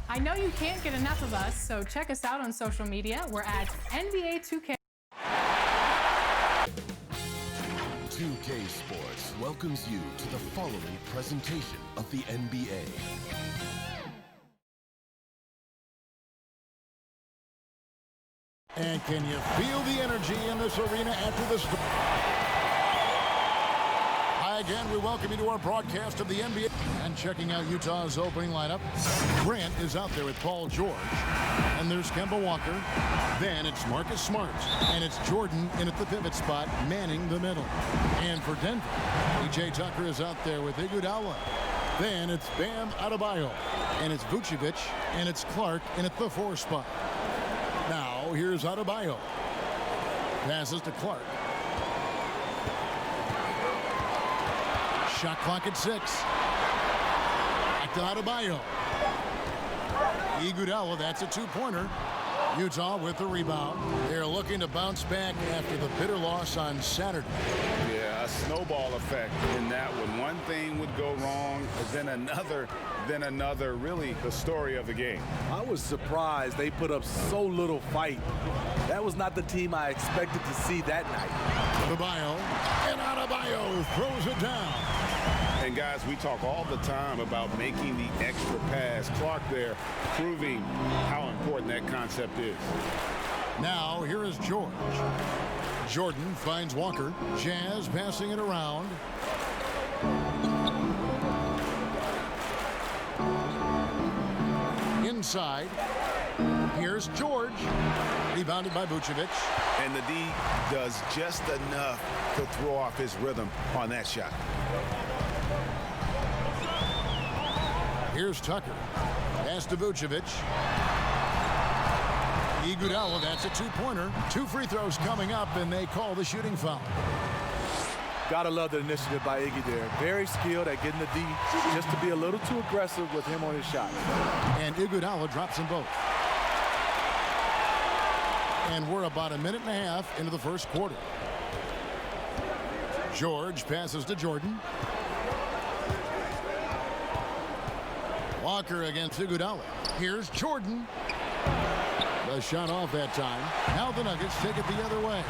I know you can't get enough of us, so check us out on social media. We're at NBA 2K. 2K Sports welcomes you to the following presentation of the NBA. And can you feel the energy in this arena after this? Hi again, we welcome you to our broadcast of the NBA. And checking out Utah's opening lineup, Grant is out there with Paul George. And there's Kemba Walker. Then it's Marcus Smart. And it's Jordan in at the pivot spot, manning the middle. And for Denver, PJ Tucker is out there with Iguodala. Then it's Bam Adebayo. And it's Vucevic. And it's Clark in at the 4 spot. Now, here's Adebayo. Passes to Clark. Shot clock at 6. Back to Adebayo. Iguodala, that's a 2-pointer. Utah with the rebound. They're looking to bounce back after the bitter loss on Saturday. Yeah, a snowball effect in that one. One thing would go wrong, then another, really the story of the game. I was surprised they put up so little fight. That was not the team I expected to see that night. Adebayo, and Adebayo throws it down. And guys, we talk all the time about making the extra pass. Clark there proving how important that concept is. Now, here is George. Jordan finds Walker. Jazz passing it around. Inside. Here's George. Rebounded by Vucevic. And the D does just enough to throw off his rhythm on that shot. Here's Tucker. Pass to Vucevic. Iguodala, that's a 2-pointer. 2 free throws coming up, and they call the shooting foul. Gotta love the initiative by Iggy there. Very skilled at getting the D, just to be a little too aggressive with him on his shot. And Iguodala drops them both. And we're about a minute and a half into the first quarter. George passes to Jordan. Walker against Iguodala. Here's Jordan. The shot off that time. Now the Nuggets take it the other way.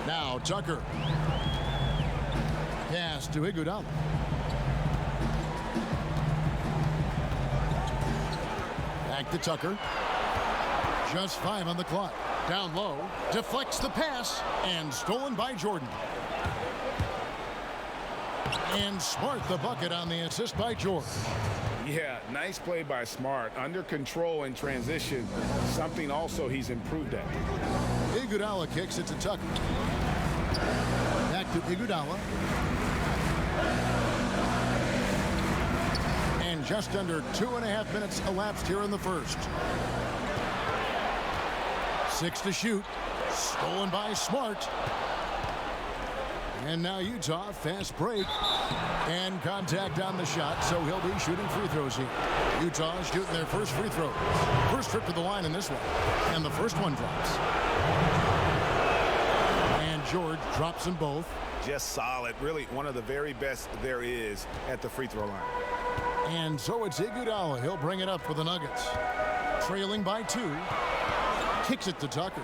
Now Tucker. Pass to Iguodala. Back to Tucker. Just 5 on the clock. Down low. Deflects the pass. And stolen by Jordan. And Smart the bucket on the assist by George. Yeah, nice play by Smart. Under control in transition. Something also he's improved at. Iguodala kicks it to Tucker. Back to Iguodala. And just under 2.5 minutes elapsed here in the first. 6 to shoot. Stolen by Smart. And now Utah, fast break. And contact on the shot, so he'll be shooting free throws here. Utah shooting their first free throws. First trip to the line in this one. And the first one drops. And George drops them both. Just solid. Really one of the very best there is at the free throw line. And so it's Iguodala. He'll bring it up for the Nuggets. Trailing by 2. Kicks it to Tucker.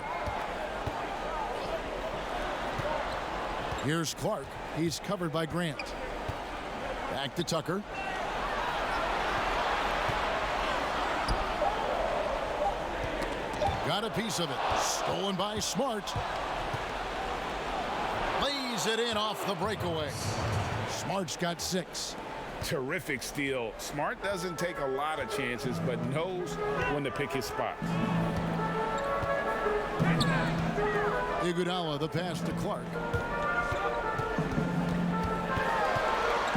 Here's Clark. He's covered by Grant. Back to Tucker. Got a piece of it. Stolen by Smart. Lays it in off the breakaway. Smart's got 6. Terrific steal. Smart doesn't take a lot of chances, but knows when to pick his spot. Iguodala, the pass to Clark.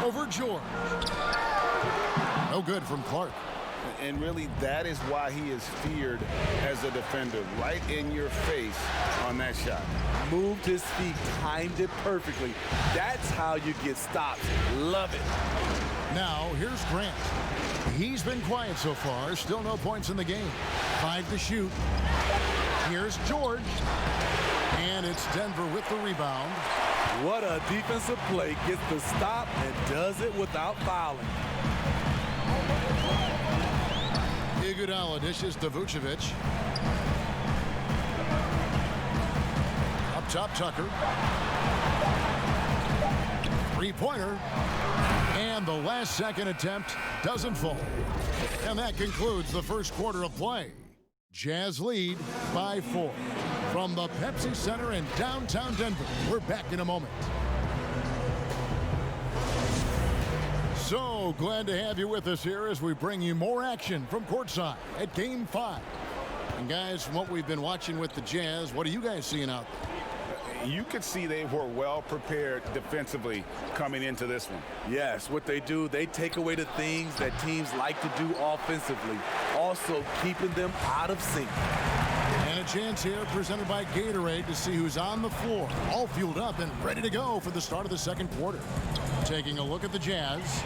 Over George. No good from Clark. And really, that is why he is feared as a defender. Right in your face on that shot. Moved his feet, timed it perfectly. That's how you get stopped. Love it. Now, here's Grant. He's been quiet so far. Still no points in the game. 5 to shoot. Here's George. And it's Denver with the rebound. What a defensive play. Gets the stop and does it without fouling. Iguodala dishes to Vucevic. Up top, Tucker. Three-pointer. And the last second attempt doesn't fall. And that concludes the first quarter of play. Jazz lead by 4. From the Pepsi Center in downtown Denver, we're back in a moment. So glad to have you with us here as we bring you more action from courtside at Game 5. And guys, from what we've been watching with the Jazz, what are you guys seeing out there? You could see they were well prepared defensively coming into this one. Yes, what they do, they take away the things that teams like to do offensively, also keeping them out of sync. And a chance here presented by Gatorade to see who's on the floor, all fueled up and ready to go for the start of the second quarter. Taking a look at the Jazz,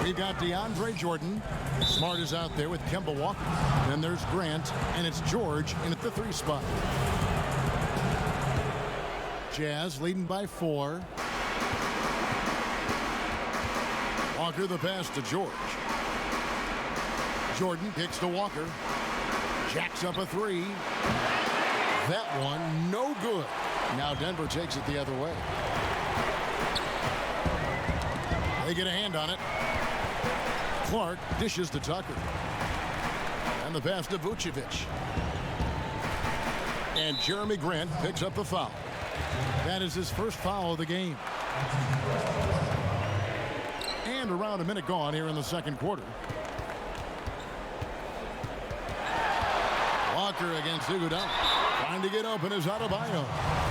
we've got DeAndre Jordan. Smart is out there with Kemba Walker. Then there's Grant, and it's George in at the 3 spot. Jazz leading by 4. Walker the pass to George. Jordan kicks to Walker. Jacks up a 3. That one no good. Now Denver takes it the other way. They get a hand on it. Clark dishes to Tucker. And the pass to Vucevic. And Jeremy Grant picks up the foul. That is his first foul of the game. And around a minute gone here in the second quarter. Walker against Iguodala. Trying to get open is Adebayo.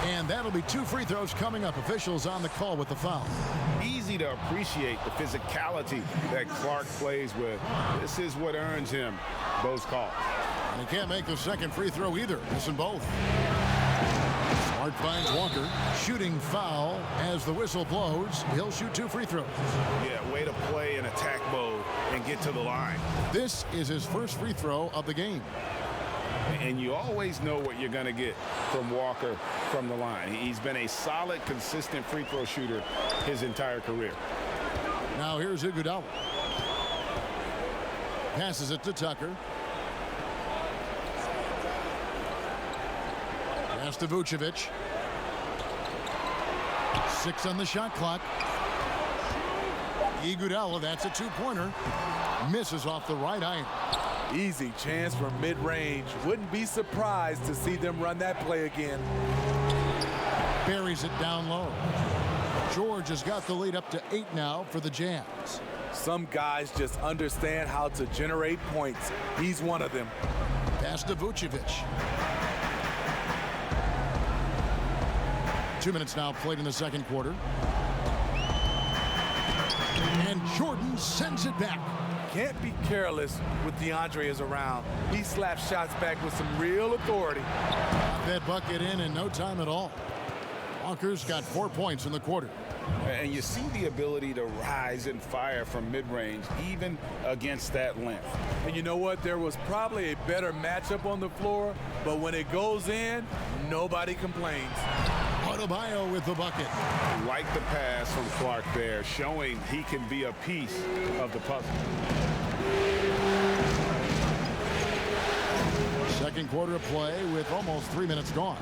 And that'll be 2 free throws coming up. Officials on the call with the foul. Easy to appreciate the physicality that Clark plays with. This is what earns him those calls. And he can't make the second free throw either. Missing both. Smart finds Walker. Shooting foul as the whistle blows. He'll shoot 2 free throws. Yeah, way to play in attack mode and get to the line. This is his first free throw of the game. And you always know what you're going to get from Walker from the line. He's been a solid, consistent free throw shooter his entire career. Now here's Iguodala. Passes it to Tucker. Pass to Vucevic. 6 on the shot clock. Iguodala, that's a 2-pointer. Misses off the right iron. Easy chance for mid-range. Wouldn't be surprised to see them run that play again. Buries it down low. George has got the lead up to 8 now for the Jazz. Some guys just understand how to generate points. He's one of them. Pass to Vucevic. 2 minutes now played in the second quarter. And Jordan sends it back. Can't be careless with DeAndre is around. He slaps shots back with some real authority. Got that bucket in no time at all. Walker's got 4 points in the quarter. And you see the ability to rise and fire from mid-range, even against that length. And you know what? There was probably a better matchup on the floor, but when it goes in, nobody complains. Adebayo with the bucket. Like the pass from Clark there, showing he can be a piece of the puzzle. Second quarter of play with almost 3 minutes gone.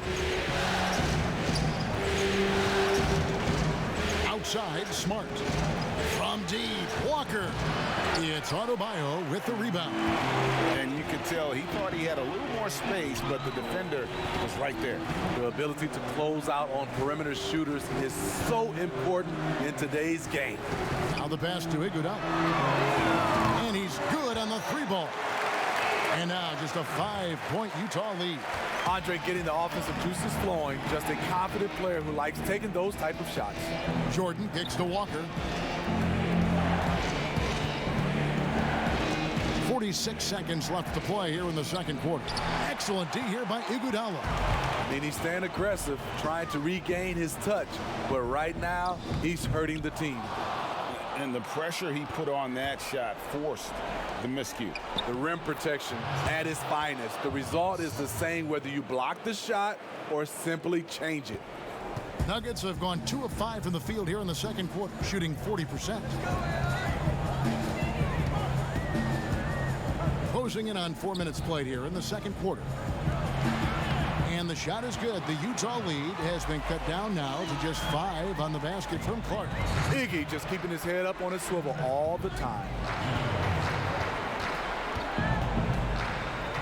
Outside, Smart. From deep, Walker. It's Adebayo with the rebound. And you could tell he thought he had a little more space, but the defender was right there. The ability to close out on perimeter shooters is so important in today's game. Now the pass to Iguodala. And he's good on the 3-ball. And now just a 5-point Utah lead. Andre getting the offensive juices flowing. Just a confident player who likes taking those type of shots. Jordan kicks to Walker. 46 seconds left to play here in the second quarter. Excellent D here by Iguodala. I mean, he's staying aggressive, trying to regain his touch. But right now, he's hurting the team. And the pressure he put on that shot forced the miscue. The rim protection at its finest. The result is the same whether you block the shot or simply change it. Nuggets have gone 2 of 5 from the field here in the second quarter, shooting 40%. Closing in on 4 minutes played here in the second quarter. And the shot is good. The Utah lead has been cut down now to just 5 on the basket from Clark. Iggy just keeping his head up on his swivel all the time.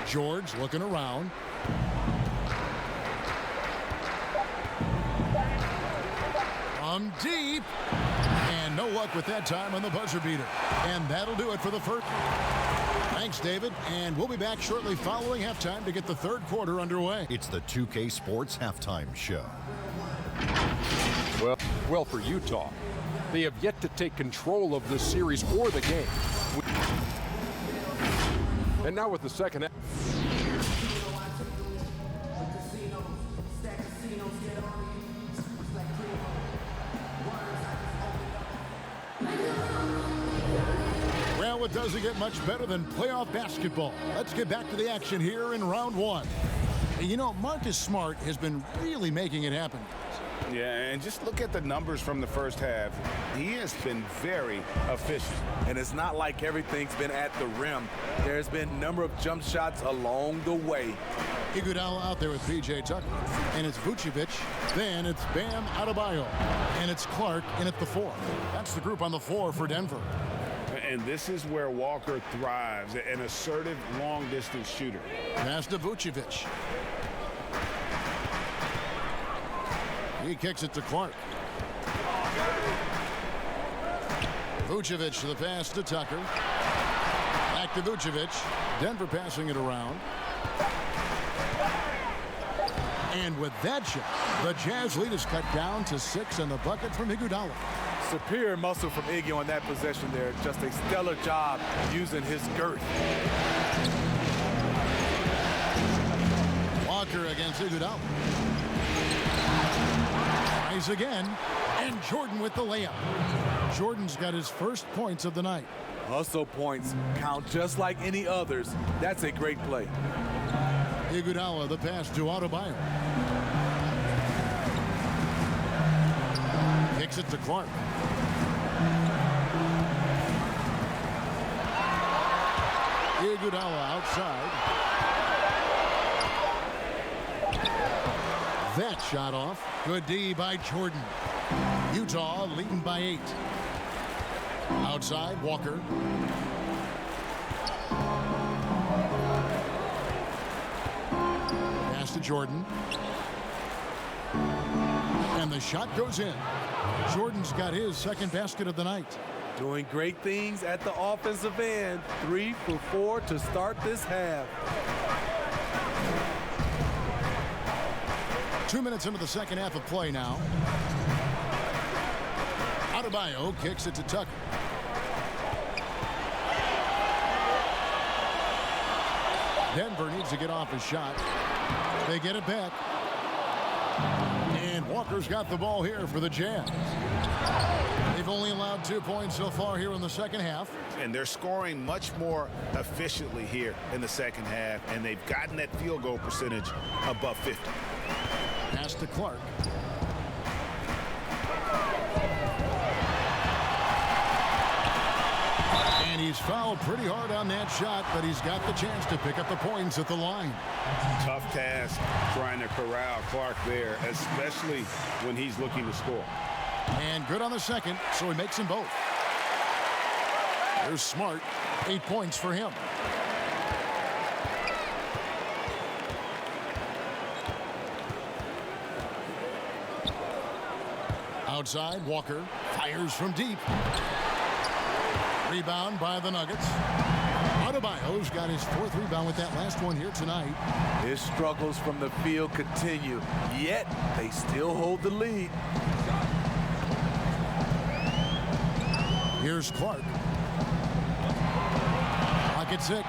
George looking around. From deep. And no luck with that time on the buzzer beater. And that'll do it for the first. Thanks, David. And we'll be back shortly following halftime to get the third quarter underway. It's the 2K Sports Halftime Show. Well, for Utah, they have yet to take control of this series or the game. And now with the second half. Well, it doesn't get much better than playoff basketball. Let's get back to the action here in round one. You know, Marcus Smart has been really making it happen. Yeah, and just look at the numbers from the first half. He has been very efficient. And it's not like everything's been at the rim. There's been a number of jump shots along the way. Iguodala out there with P.J. Tucker. And it's Vucevic. Then it's Bam Adebayo. And it's Clark in at the 4. That's the group on the floor for Denver. And this is where Walker thrives, an assertive long-distance shooter. Pass to Vucevic. He kicks it to Clark. Vucevic to the pass to Tucker. Back to Vucevic. Denver passing it around. And with that shot, the Jazz lead is cut down to 6 and the bucket from Iguodala. Superior muscle from Iggy on that possession there. Just a stellar job using his girth. Walker against Iguodala. Tries again. And Jordan with the layup. Jordan's got his first points of the night. Hustle points count just like any others. That's a great play. Iguodala, the pass to Adebayo. Kicks it to Clark. Iguodala outside. That shot off. Good D by Jordan. Utah leading by 8. Outside, Walker. Pass to Jordan. And the shot goes in. Jordan's got his second basket of the night. Doing great things at the offensive end. 3 for 4 to start this half. 2 minutes into the second half of play now. Adebayo kicks it to Tucker. Denver needs to get off his shot. They get it back. And Walker's got the ball here for the Jazz. They've only allowed 2 points so far here in the second half. And they're scoring much more efficiently here in the second half, and they've gotten that field goal percentage above 50. Pass to Clark. And he's fouled pretty hard on that shot, but he's got the chance to pick up the points at the line. Tough task trying to corral Clark there, especially when he's looking to score. And good on the second, so he makes them both. There's Smart, 8 points for him. Outside, Walker fires from deep. Rebound by the Nuggets. Adebayo's got his 4th rebound with that last one here tonight. His struggles from the field continue, yet they still hold the lead. Here's Clark. Pocket 6.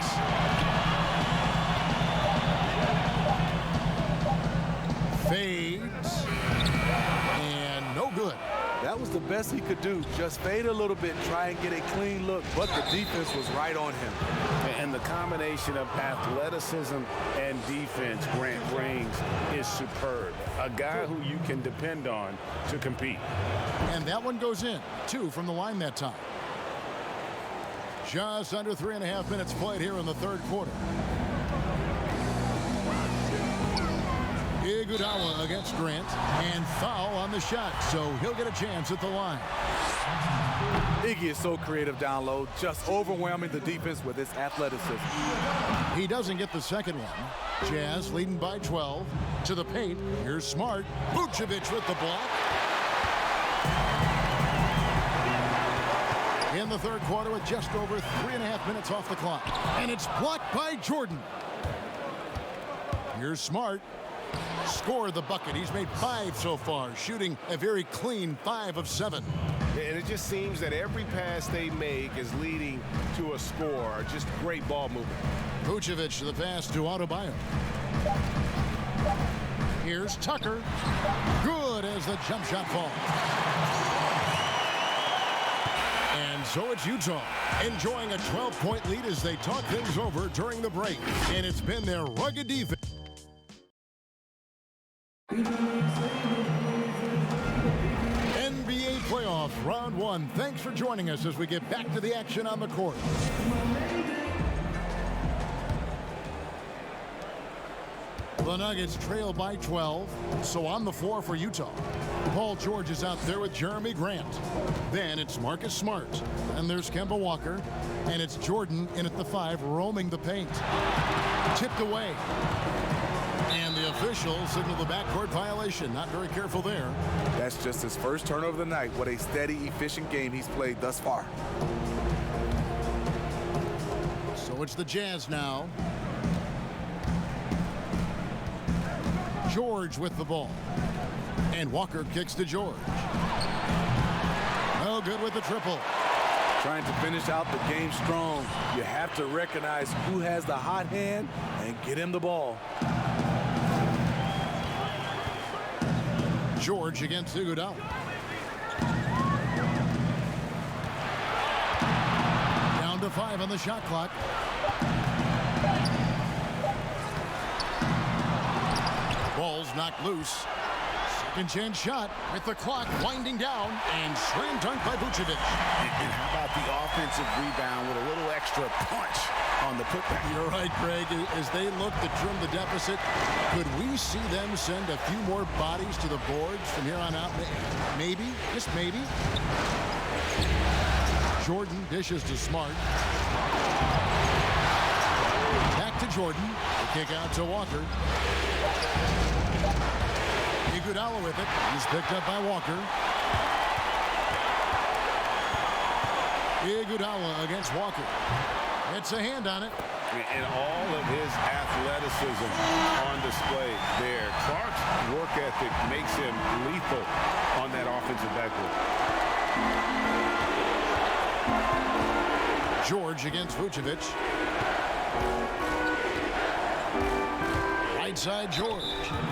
Fades. And no good. That was the best he could do. Just fade a little bit, try and get a clean look, but the defense was right on him. And the combination of athleticism and defense Grant brings is superb. A guy who you can depend on to compete. And that one goes in. 2 from the line that time. Just under 3.5 minutes played here in the third quarter. Iguodala against Grant, and foul on the shot, so he'll get a chance at the line. Iggy is so creative down low, just overwhelming the defense with his athleticism. He doesn't get the second one. Jazz leading by 12. To the paint. Here's Smart. Vucevic with the block. In the third quarter with just over 3.5 minutes off the clock. And it's blocked by Jordan. Here's Smart. Score the bucket. He's made 5 so far, shooting a very clean 5 of 7. And it just seems that every pass they make is leading to a score. Just great ball movement. Vucevic, the pass to Adebayo. Here's Tucker. Good as the jump shot falls. And so it's Utah, enjoying a 12-point lead as they talk things over during the break. And it's been their rugged defense. NBA playoff round 1. Thanks for joining us as we get back to the action on the court. The Nuggets trail by 12, so on the floor for Utah. Paul George is out there with Jeremy Grant. Then it's Marcus Smart. And there's Kemba Walker. And it's Jordan in at the 5, roaming the paint. Tipped away. And the official signaled the backcourt violation. Not very careful there. That's just his first turnover of the night. What a steady, efficient game he's played thus far. So it's the Jazz now. George with the ball. And Walker kicks to George. No good with the triple. Trying to finish out the game strong. You have to recognize who has the hot hand and get him the ball. George against Iguodala. Down to 5 on the shot clock. Ball's knocked loose. Second chance shot with the clock winding down and slam dunk by Vucevic. And how about the offensive rebound with a little extra punch on the putback? You're right, Greg. As they look to trim the deficit, could we see them send a few more bodies to the boards from here on out? Maybe, just maybe. Jordan dishes to Smart. Back to Jordan. The kick out to Walker. Iguodala with it. He's picked up by Walker. Iguodala against Walker. It's a hand on it. And all of his athleticism on display there. Clark's work ethic makes him lethal on that offensive backboard. George against Vucevic. Right side George.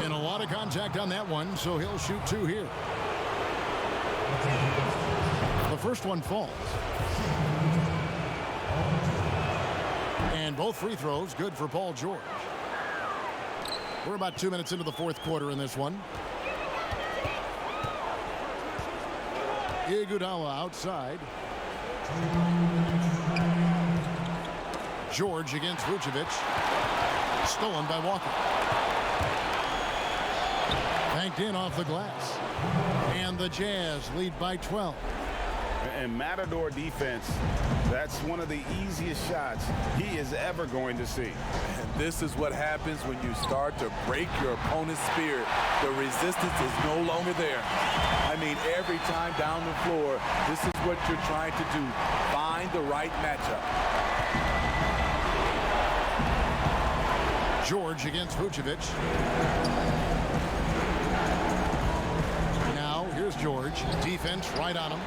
And a lot of contact on that one, so he'll shoot 2 here. The first one falls. And both free throws good for Paul George. We're about 2 minutes into the fourth quarter in this one. Iguodala outside. George against Vucevic. Stolen by Walker. Banked in off the glass. And the Jazz lead by 12. And Matador defense, that's one of the easiest shots he is ever going to see. And this is what happens when you start to break your opponent's spirit. The resistance is no longer there. I mean, every time down the floor, this is what you're trying to do. Find the right matchup. George against Vucevic. Now, here's George. Defense right on him.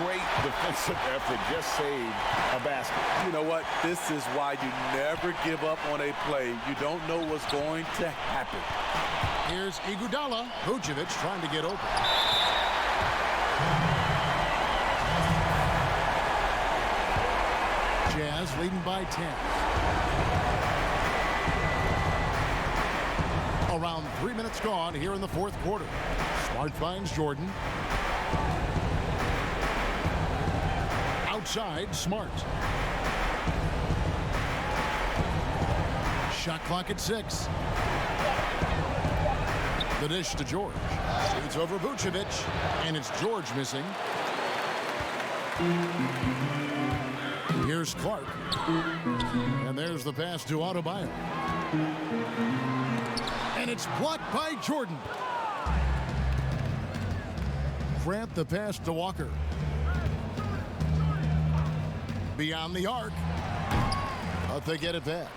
Great defensive effort, just saved a basket. You know what? This is why you never give up on a play. You don't know what's going to happen. Here's Iguodala. Vucevic trying to get open. leading by 10. Around 3 minutes gone here in the fourth quarter. Smart finds Jordan. Outside, Smart. Shot clock at 6. The dish to George. It's over Vucevic, and it's George missing. Here's Clark. And there's the pass to Adebayo. And it's blocked by Jordan. Grant the pass to Walker. Beyond the arc. But they get it back.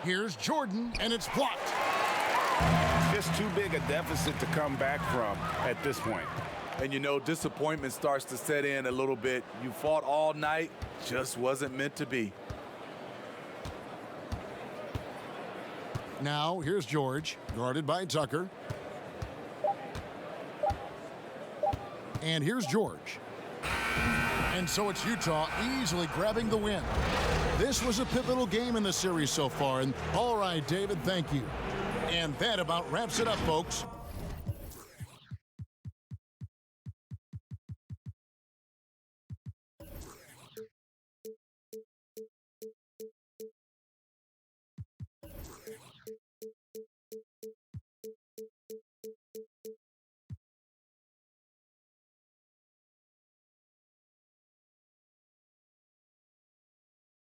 Here's Jordan, and it's blocked. Just too big a deficit to come back from at this point. And you know, disappointment starts to set in a little bit. You fought all night, just wasn't meant to be. Now, here's George, guarded by Tucker. And here's George. And so it's Utah easily grabbing the win. This was a pivotal game in the series so far. And all right, David, thank you. And that about wraps it up, folks.